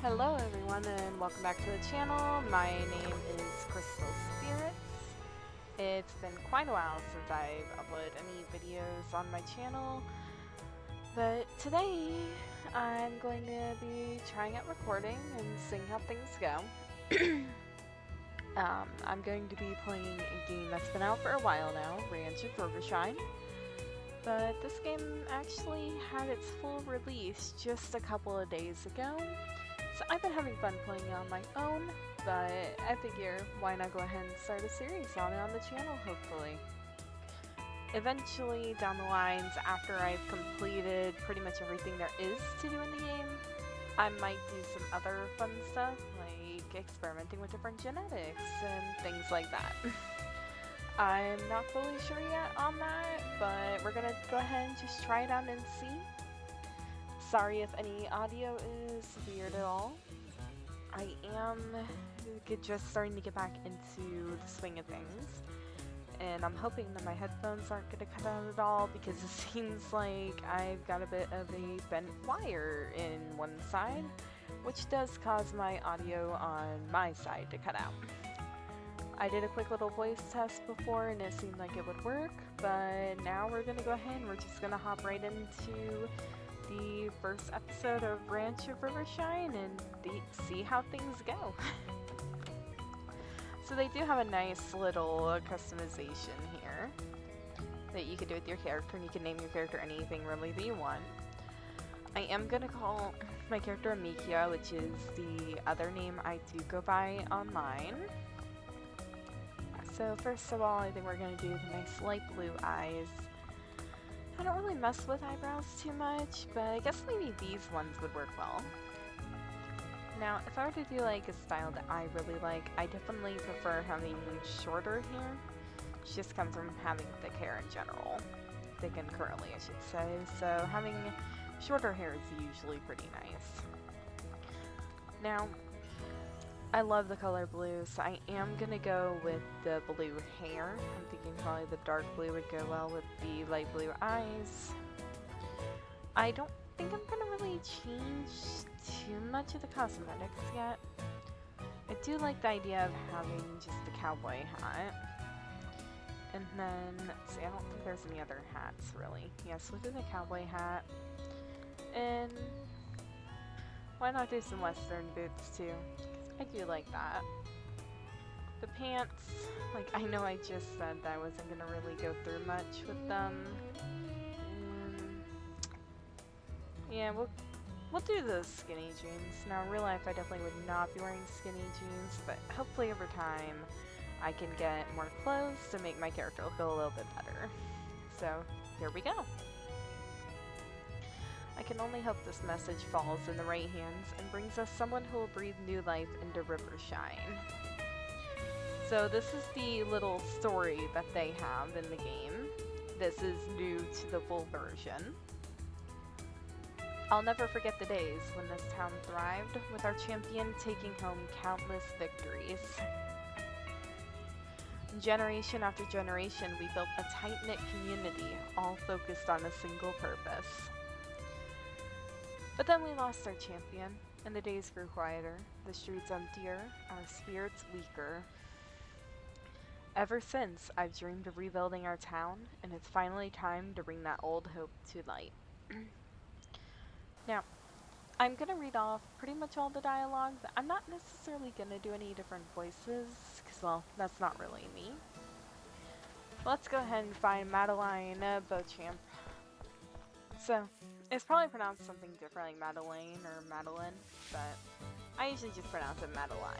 Hello everyone and welcome back to the channel. My name is Crystal Spirits. It's been quite a while since I've uploaded any videos on my channel, but today I'm going to be trying out recording and seeing how things go. I'm going to be playing a game that's been out for a while now, Rivershine. But this game actually had its full release just a couple of days ago. So I've been having fun playing it on my own, but I figure why not go ahead and start a series on it on the channel, hopefully. Eventually, down the lines, after I've completed pretty much everything there is to do in the game, I might do some other fun stuff, like experimenting with different genetics and things like that. I'm not fully sure yet on that, but we're gonna go ahead and just try it out and see. Sorry if any audio is weird at all. I am just starting to get back into the swing of things, and I'm hoping that my headphones aren't going to cut out at all because it seems like I've got a bit of a bent wire in one side, which does cause my audio on my side to cut out. I did a quick little voice test before and it seemed like it would work, but now we're going to go ahead and we're just going to hop right into the first episode of Ranch of Rivershine and see how things go. So they do have a nice little customization here that you can do with your character, and you can name your character anything really that you want. I am going to call my character Amikia, which is the other name I do go by online. So first of all, I think we're going to do the nice light blue eyes. I don't really mess with eyebrows too much, but I guess maybe these ones would work well. Now, if I were to do like a style that I really like, I definitely prefer having shorter hair. It just comes from having thick hair in general. Thick and curly, I should say. So having shorter hair is usually pretty nice. Now, I love the color blue, so I am gonna go with the blue hair. I'm thinking probably the dark blue would go well with the light blue eyes. I don't think I'm gonna really change too much of the cosmetics yet. I do like the idea of having just the cowboy hat. And then, let's see, I don't think there's any other hats really. Yes, we'll do the cowboy hat. And why not do some western boots too? I do like that. The pants, like I know I just said that I wasn't gonna really go through much with them. Yeah, we'll do the skinny jeans. Now in real life I definitely would not be wearing skinny jeans, but hopefully over time I can get more clothes to make my character look a little bit better. So here we go. I can only hope this message falls in the right hands and brings us someone who will breathe new life into Rivershine. So this is the little story that they have in the game. This is new to the full version. I'll never forget the days when this town thrived, with our champion taking home countless victories. Generation after generation, we built a tight-knit community, all focused on a single purpose. But then we lost our champion, and the days grew quieter, the streets emptier, our spirits weaker. Ever since, I've dreamed of rebuilding our town, and it's finally time to bring that old hope to light. Now, I'm going to read off pretty much all the dialogue, but I'm not necessarily going to do any different voices, because, well, that's not really me. Let's go ahead and find Madeline Beauchamp. So, it's probably pronounced something different, like Madeleine or Madeline, but I usually just pronounce it Madeline.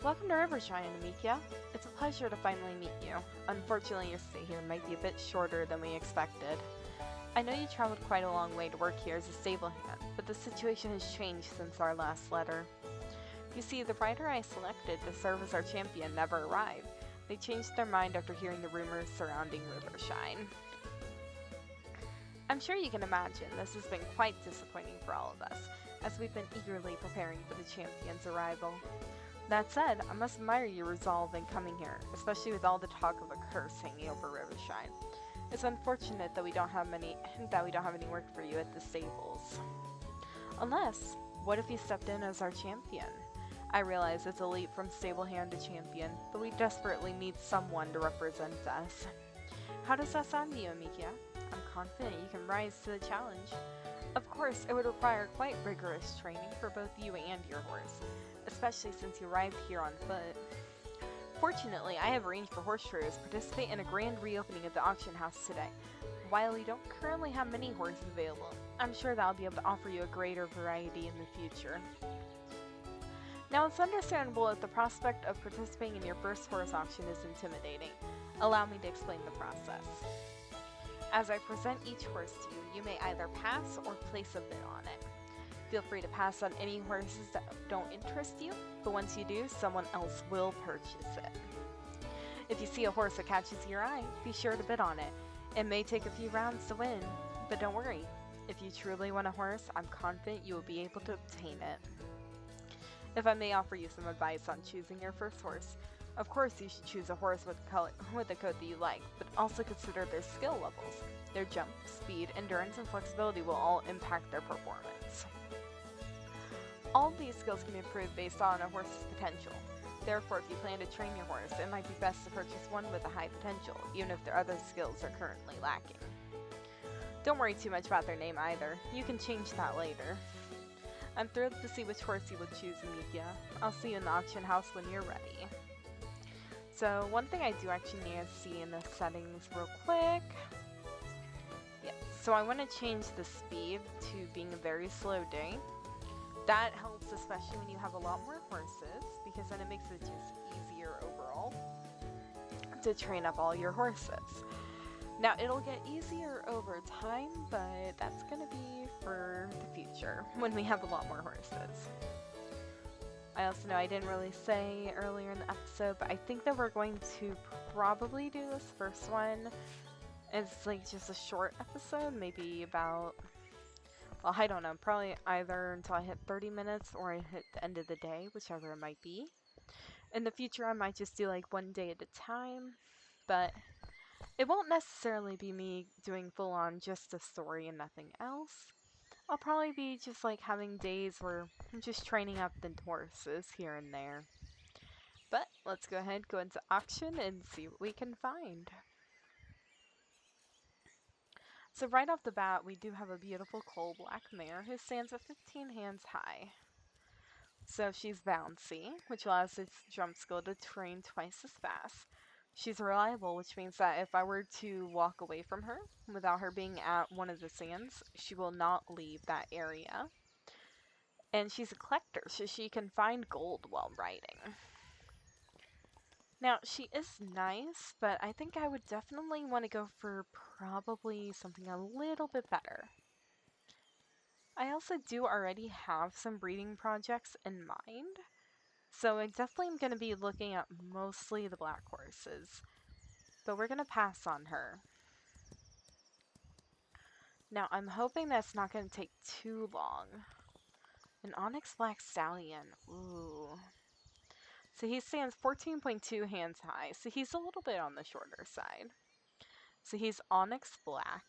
Welcome to Rivershine, Amikia. It's a pleasure to finally meet you. Unfortunately, your stay here might be a bit shorter than we expected. I know you traveled quite a long way to work here as a stable hand, but the situation has changed since our last letter. You see, the rider I selected to serve as our champion never arrived. They changed their mind after hearing the rumors surrounding Rivershine. I'm sure you can imagine this has been quite disappointing for all of us, as we've been eagerly preparing for the champion's arrival. That said, I must admire your resolve in coming here, especially with all the talk of a curse hanging over Rivershine. It's unfortunate that we don't have any work for you at the stables. Unless, what if you stepped in as our champion? I realize it's a leap from stable hand to champion, but we desperately need someone to represent us. How does that sound to you, Amikia? I'm confident you can rise to the challenge. Of course, it would require quite rigorous training for both you and your horse, especially since you arrived here on foot. Fortunately, I have arranged for horse traders to participate in a grand reopening at the auction house today. While we don't currently have many horses available, I'm sure that I'll be able to offer you a greater variety in the future. Now, it's understandable that the prospect of participating in your first horse auction is intimidating. Allow me to explain the process. As I present each horse to you, you may either pass or place a bid on it. Feel free to pass on any horses that don't interest you, but once you do, someone else will purchase it. If you see a horse that catches your eye, be sure to bid on it. It may take a few rounds to win, but don't worry. If you truly want a horse, I'm confident you will be able to obtain it. If I may offer you some advice on choosing your first horse, of course you should choose a horse with a coat that you like, but also consider their skill levels. Their jump, speed, endurance, and flexibility will all impact their performance. All these skills can be improved based on a horse's potential. Therefore, if you plan to train your horse, it might be best to purchase one with a high potential, even if their other skills are currently lacking. Don't worry too much about their name either. You can change that later. I'm thrilled to see which horse you will choose, Amikia. I'll see you in the auction house when you're ready. So, one thing I do actually need to see in the settings real quick. Yeah, so I want to change the speed to being a very slow day. That helps especially when you have a lot more horses, because then it makes it just easier overall to train up all your horses. Now, it'll get easier over time, but that's going to be for the future, when we have a lot more horses. I also know I didn't really say earlier in the episode, but I think that we're going to probably do this first one as like just a short episode, maybe about, well, I don't know, probably either until I hit 30 minutes or I hit the end of the day, whichever it might be. In the future, I might just do like one day at a time, but it won't necessarily be me doing full on just a story and nothing else. I'll probably be just like having days where I'm just training up the horses here and there. But let's go ahead, go into auction and see what we can find. So right off the bat, we do have a beautiful coal black mare who stands at 15 hands high. So she's bouncy, which allows its jump skill to train twice as fast. She's reliable, which means that if I were to walk away from her without her being at one of the sands, she will not leave that area. And she's a collector, so she can find gold while riding. Now, she is nice, but I think I would definitely want to go for probably something a little bit better. I also do already have some breeding projects in mind, so I definitely am going to be looking at mostly the black horses, but we're going to pass on her. Now, I'm hoping that's not going to take too long. An Onyx Black Stallion, ooh. So he stands 14.2 hands high, so he's a little bit on the shorter side. So he's Onyx Black.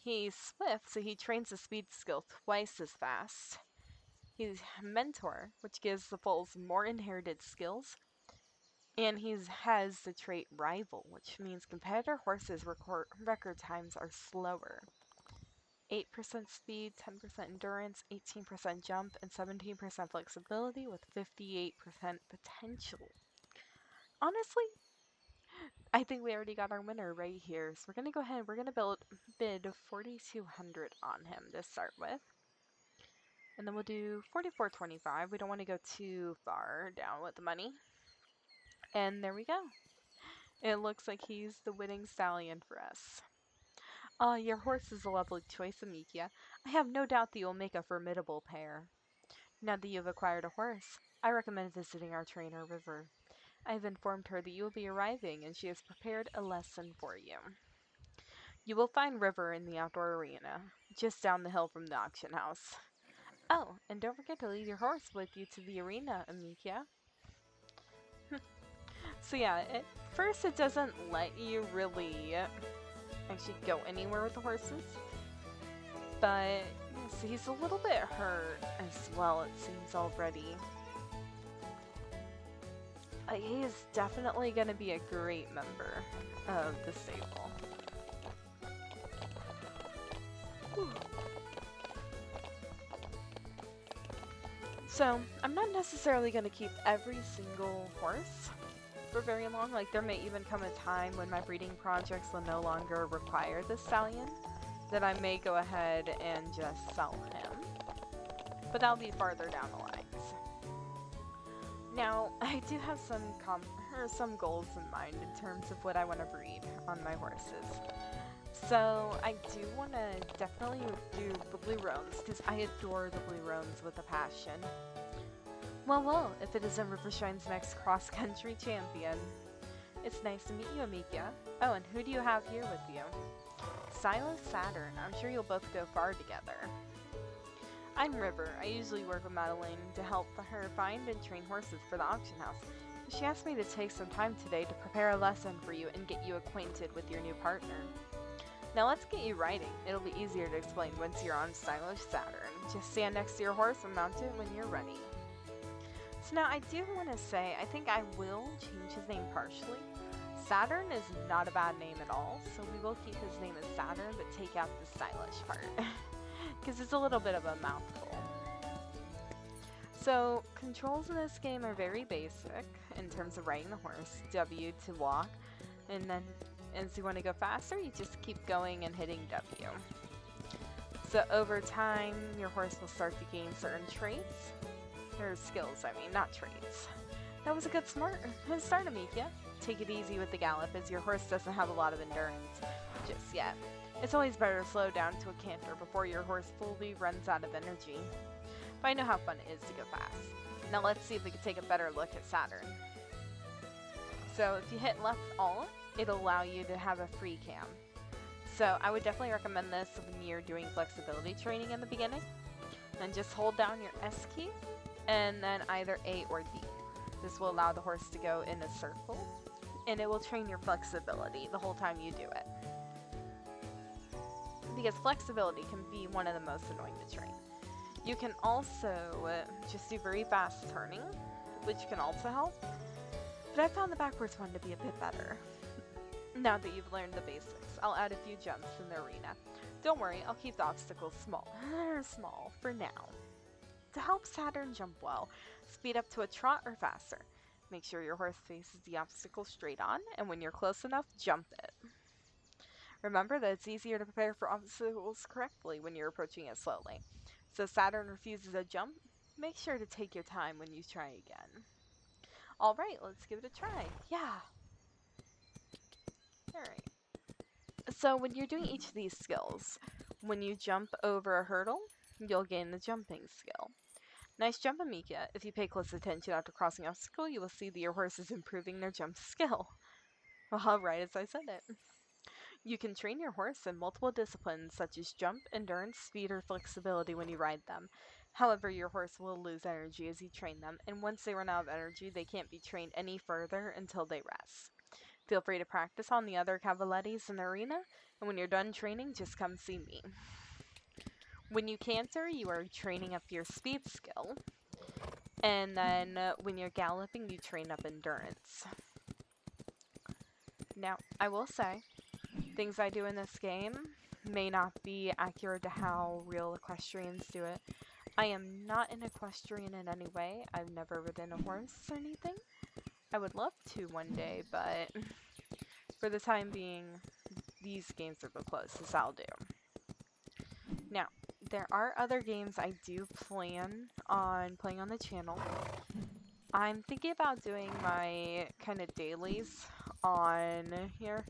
He's swift, so he trains the speed skill twice as fast. He's Mentor, which gives the foals more inherited skills. And he has the trait Rival, which means competitor horses' record times are slower. 8% speed, 10% endurance, 18% jump, and 17% flexibility with 58% potential. Honestly, I think we already got our winner right here. So we're going to go ahead and we're going to bid 4,200 on him to start with. And then we'll do 4,425. We don't want to go too far down with the money. And there we go. It looks like he's the winning stallion for us. Your horse is a lovely choice, Amikia. I have no doubt that you'll make a formidable pair. Now that you've acquired a horse, I recommend visiting our trainer, River. I've informed her that you will be arriving, and she has prepared a lesson for you. You will find River in the outdoor arena, just down the hill from the auction house. Oh, and don't forget to lead your horse with you to the arena, Amikia. So yeah, at first it doesn't let you really actually go anywhere with the horses. But yes, he's a little bit hurt as well, it seems already. He is definitely going to be a great member of the stable. Whew. So, I'm not necessarily going to keep every single horse for very long. Like, there may even come a time when my breeding projects will no longer require this stallion, that I may go ahead and just sell him. But that'll be farther down the lines. Now, I do have some goals in mind in terms of what I want to breed on my horses. So I do want to definitely do the blue roans, because I adore the blue roans with a passion. Well, if it isn't Rivershine's next cross-country champion. It's nice to meet you, Amika. Oh, and who do you have here with you? Silas Saturn. I'm sure you'll both go far together. I'm River. I usually work with Madeline to help her find and train horses for the auction house. She asked me to take some time today to prepare a lesson for you and get you acquainted with your new partner. Now let's get you riding. It'll be easier to explain once you're on Stylish Saturn. Just stand next to your horse and mount it when you're ready. So now I do want to say, I think I will change his name partially. Saturn is not a bad name at all, so we will keep his name as Saturn, but take out the stylish part, because it's a little bit of a mouthful. So, controls in this game are very basic in terms of riding the horse. W to walk, and then as you want to go faster, you just keep going and hitting W. So over time, your horse will start to gain certain traits, or skills, I mean, not traits. That was a good start, Amika. Take it easy with the gallop, as your horse doesn't have a lot of endurance just yet. It's always better to slow down to a canter before your horse fully runs out of energy. But I know how fun it is to go fast. Now let's see if we can take a better look at Saturn. So if you hit left alt, it'll allow you to have a free cam. So I would definitely recommend this when you're doing flexibility training in the beginning. And just hold down your S key, and then either A or D. This will allow the horse to go in a circle, and it will train your flexibility the whole time you do it. Because flexibility can be one of the most annoying to train. You can also just do very fast turning, which can also help. But I found the backwards one to be a bit better. Now that you've learned the basics, I'll add a few jumps in the arena. Don't worry, I'll keep the obstacles small for now. To help Saturn jump well, speed up to a trot or faster. Make sure your horse faces the obstacle straight on, and when you're close enough, jump it. Remember that it's easier to prepare for obstacles correctly when you're approaching it slowly. So if Saturn refuses a jump, make sure to take your time when you try again. Alright, let's give it a try. Yeah. Alright. So when you're doing each of these skills, when you jump over a hurdle, you'll gain the jumping skill. Nice jump, Amika. If you pay close attention after crossing an obstacle, you will see that your horse is improving their jump skill. Well, right as I said it. You can train your horse in multiple disciplines such as jump, endurance, speed, or flexibility when you ride them. However, your horse will lose energy as you train them, and once they run out of energy, they can't be trained any further until they rest. Feel free to practice on the other cavalettes in the arena, and when you're done training, just come see me. When you canter, you are training up your speed skill, and then when you're galloping, you train up endurance. Now, I will say, things I do in this game may not be accurate to how real equestrians do it. I am not an equestrian in any way. I've never ridden a horse or anything. I would love to one day, but for the time being, these games are the closest I'll do. Now, there are other games I do plan on playing on the channel. I'm thinking about doing my kind of dailies on here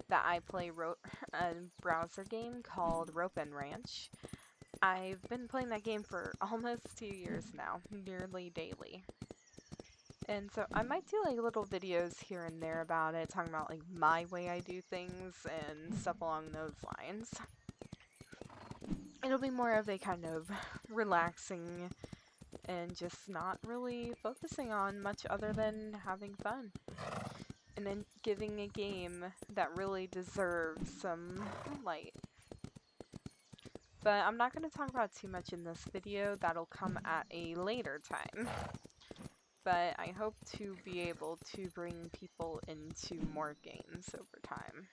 that I play a browser game called Rope and Ranch. I've been playing that game for almost 2 years now, nearly daily. And so I might do like little videos here and there about it, talking about like my way I do things and stuff along those lines. It'll be more of a kind of relaxing and just not really focusing on much other than having fun. and then giving a game that really deserves some light. But I'm not going to talk about too much in this video. That'll come at a later time. But I hope to be able to bring people into more games over time.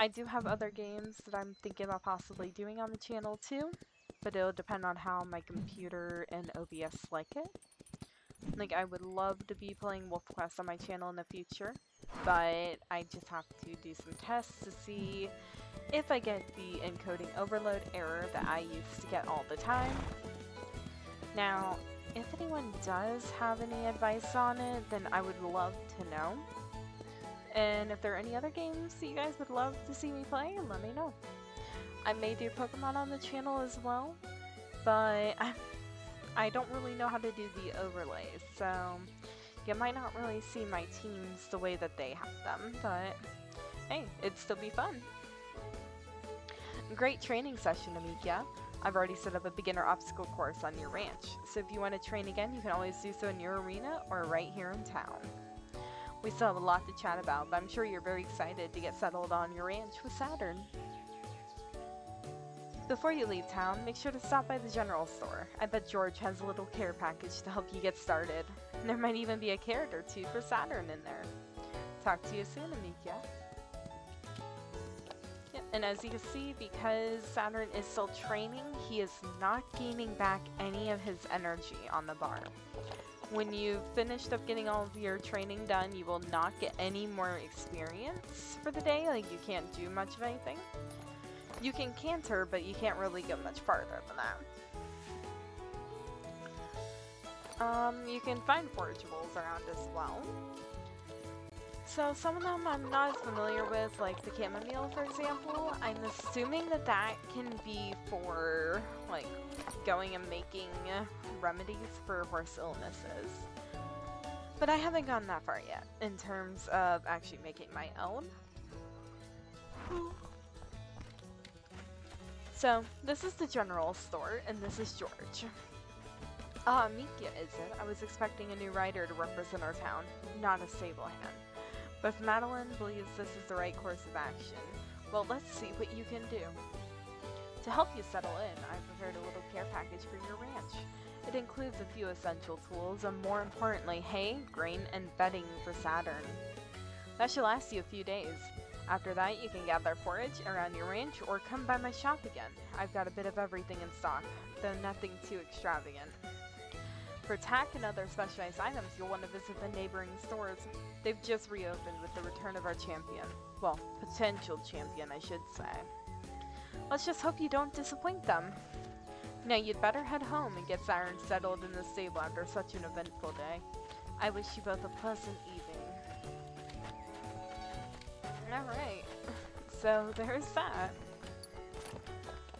I do have other games that I'm thinking about possibly doing on the channel too, but it'll depend on how my computer and OBS like it. Like, I would love to be playing Wolf Quest on my channel in the future, but I just have to do some tests to see if I get the encoding overload error that I used to get all the time. Now, if anyone does have any advice on it, then I would love to know. And if there are any other games that you guys would love to see me play, let me know. I may do Pokemon on the channel as well, but I don't really know how to do the overlays, so you might not really see my teams the way that they have them, but hey, it'd still be fun. Great training session, Amikya. I've already set up a beginner obstacle course on your ranch, so if you want to train again, you can always do so in your arena or right here in town. We still have a lot to chat about, but I'm sure you're very excited to get settled on your ranch with Saturn. Before you leave town, make sure to stop by the general store. I bet George has a little care package to help you get started. There might even be a carrot or two for Saturn in there. Talk to you soon, Amikya. Yep, and as you can see, because Saturn is still training, he is not gaining back any of his energy on the bar. When you've finished up getting all of your training done, you will not get any more experience for the day. Like, you can't do much of anything. You can canter, but you can't really go much farther than that. You can find forageables around as well. So some of them I'm not as familiar with, like the chamomile, for example. I'm assuming that that can be for, like, going and making remedies for horse illnesses. But I haven't gone that far yet, in terms of actually making my own. So, this is the general store, and this is George. Mikia, is it? I was expecting a new rider to represent our town, not a stable hand. But if Madeline believes this is the right course of action, well, let's see what you can do. To help you settle in, I've prepared a little care package for your ranch. It includes a few essential tools, and more importantly, hay, grain, and bedding for Saturn. That should last you a few days. After that, you can gather forage around your ranch or come by my shop again. I've got a bit of everything in stock, though nothing too extravagant. For tack and other specialized items, you'll want to visit the neighboring stores. They've just reopened with the return of our champion. Well, potential champion, I should say. Let's just hope you don't disappoint them. Now, you'd better head home and get Siren settled in the stable after such an eventful day. I wish you both a pleasant evening. Alright, so there's that.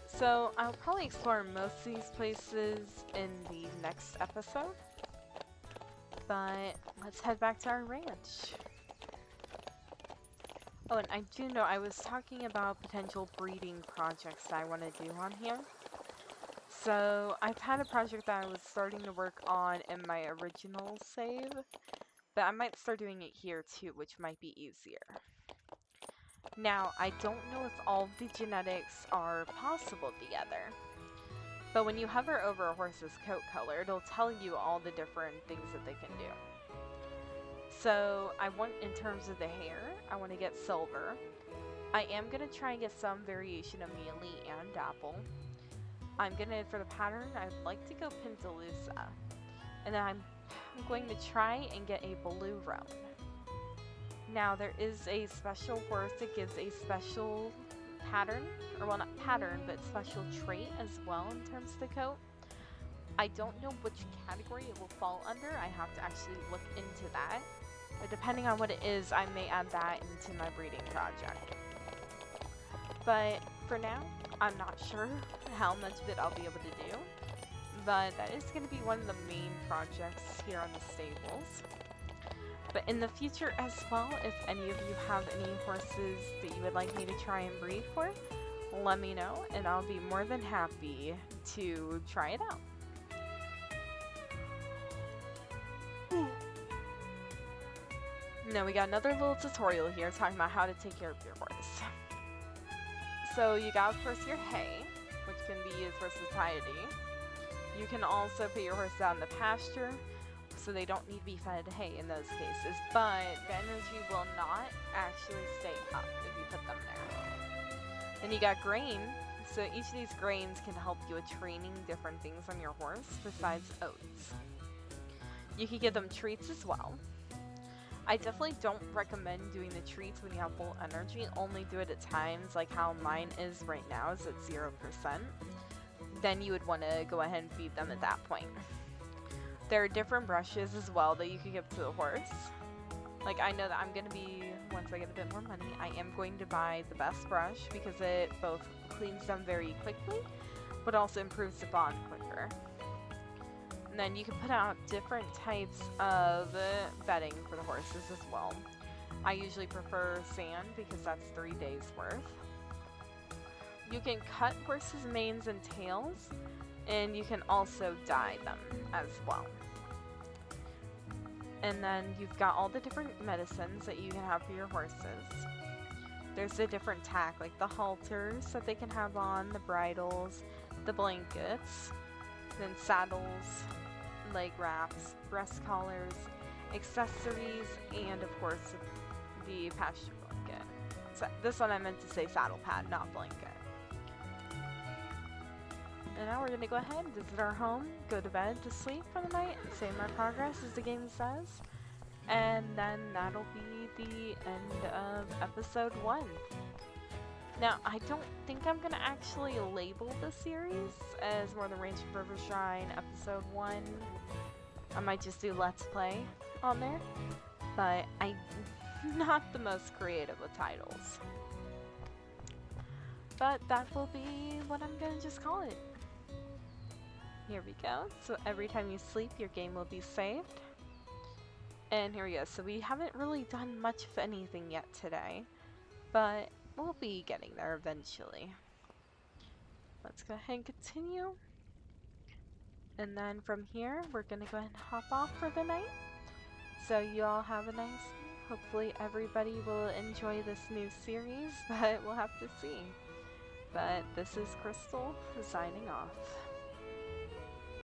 So I'll probably explore most of these places in the next episode. But let's head back to our ranch. Oh, and I do know I was talking about potential breeding projects that I want to do on here. So I've had a project that I was starting to work on in my original save, but I might start doing it here too, which might be easier. Now, I don't know if all of the genetics are possible together, but when you hover over a horse's coat color, it'll tell you all the different things that they can do. So, I want, in terms of the hair, I want to get silver. I am going to try and get some variation of Mealy and Dapple. I'm going to, for the pattern, I'd like to go Pintalusa. And then I'm going to try and get a blue roan. Now, there is a special horse that gives a special pattern, or well, not pattern, but special trait as well in terms of the coat. I don't know which category it will fall under. I have to actually look into that. But depending on what it is, I may add that into my breeding project. But for now, I'm not sure how much of it I'll be able to do. But that is going to be one of the main projects here on the stables. But in the future as well, if any of you have any horses that you would like me to try and breed for, let me know, and I'll be more than happy to try it out. Now we got another little tutorial here talking about how to take care of your horse. So you got, of course, your hay, which can be used for satiety. You can also put your horse out in the pasture, so they don't need to be fed hay in those cases, but the energy will not actually stay up if you put them there. Then you got grain, so each of these grains can help you with training different things on your horse besides oats. You can give them treats as well. I definitely don't recommend doing the treats when you have full energy, only do it at times like how mine is right now, is at 0%. Then you would want to go ahead and feed them at that point. There are different brushes as well that you could give to the horse. Like, I know that I'm going to be, once I get a bit more money, I am going to buy the best brush because it both cleans them very quickly, but also improves the bond quicker. And then you can put out different types of bedding for the horses as well. I usually prefer sand because that's 3 days worth. You can cut horses' manes and tails, and you can also dye them as well. And then you've got all the different medicines that you can have for your horses. There's the different tack, like the halters that they can have on, the bridles, the blankets, then saddles, leg wraps, breast collars, accessories, and of course the pasture blanket. So this one I meant to say saddle pad, not blanket. And now we're going to go ahead, visit our home, go to bed to sleep for the night, and save our progress as the game says. And then that'll be the end of episode 1. Now, I don't think I'm going to actually label the series as More Than Range Rivershine episode 1. I might just do Let's Play on there, but I'm not the most creative with titles. But that will be what I'm going to just call it. Here we go. So every time you sleep, your game will be saved. And here we go. So we haven't really done much of anything yet today, but we'll be getting there eventually. Let's go ahead and continue. And then from here, we're going to go ahead and hop off for the night. So you all have a nice night. Hopefully everybody will enjoy this new series, but we'll have to see. But this is Crystal signing off.